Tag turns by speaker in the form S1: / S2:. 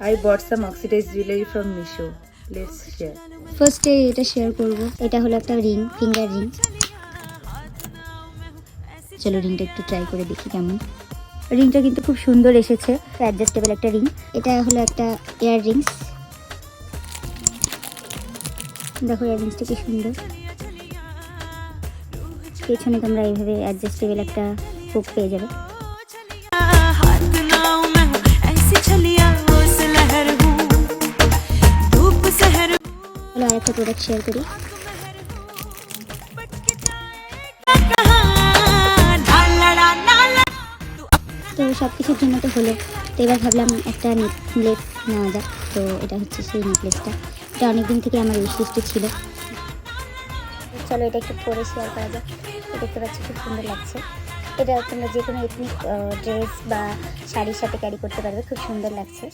S1: I bought some oxidized jewelry from Misho. Let's share.
S2: ফার্স্টে এটা share করব। এটা হলো একটা রিং, ফিঙ্গার রিং। চলো রিংটা একটু ট্রাই করে দেখি কেমন। রিংটা কিন্তু খুব সুন্দর এসেছে, অ্যাডজাস্টেবল একটা রিং। এটা হলো একটা ইয়ার রিংস। দেখো ইয়ার রিংসটা কি সুন্দর। পেছনে তোমরা এইভাবে অ্যাডজাস্টেবল একটা হুক পেয়ে যাবে। হলো আরেকটা প্রোডাক্ট শেয়ার করি। তো সব কিছুর জন্য তো হলো, তো এবার ভাবলাম একটা নেকলেস নেওয়া যাক। তো এটা হচ্ছে সেই নেকলেসটা, এটা অনেকদিন থেকে আমার উইশ লিস্টে ছিল। চলো এটা একটু পরে শেয়ার করা যাক। দেখতে পাচ্ছি খুব সুন্দর লাগছে। এটা তোমরা যে কোনো এথনিক ড্রেস বা শাড়ির সাথে ক্যারি করতে পারবে, খুব সুন্দর লাগছে।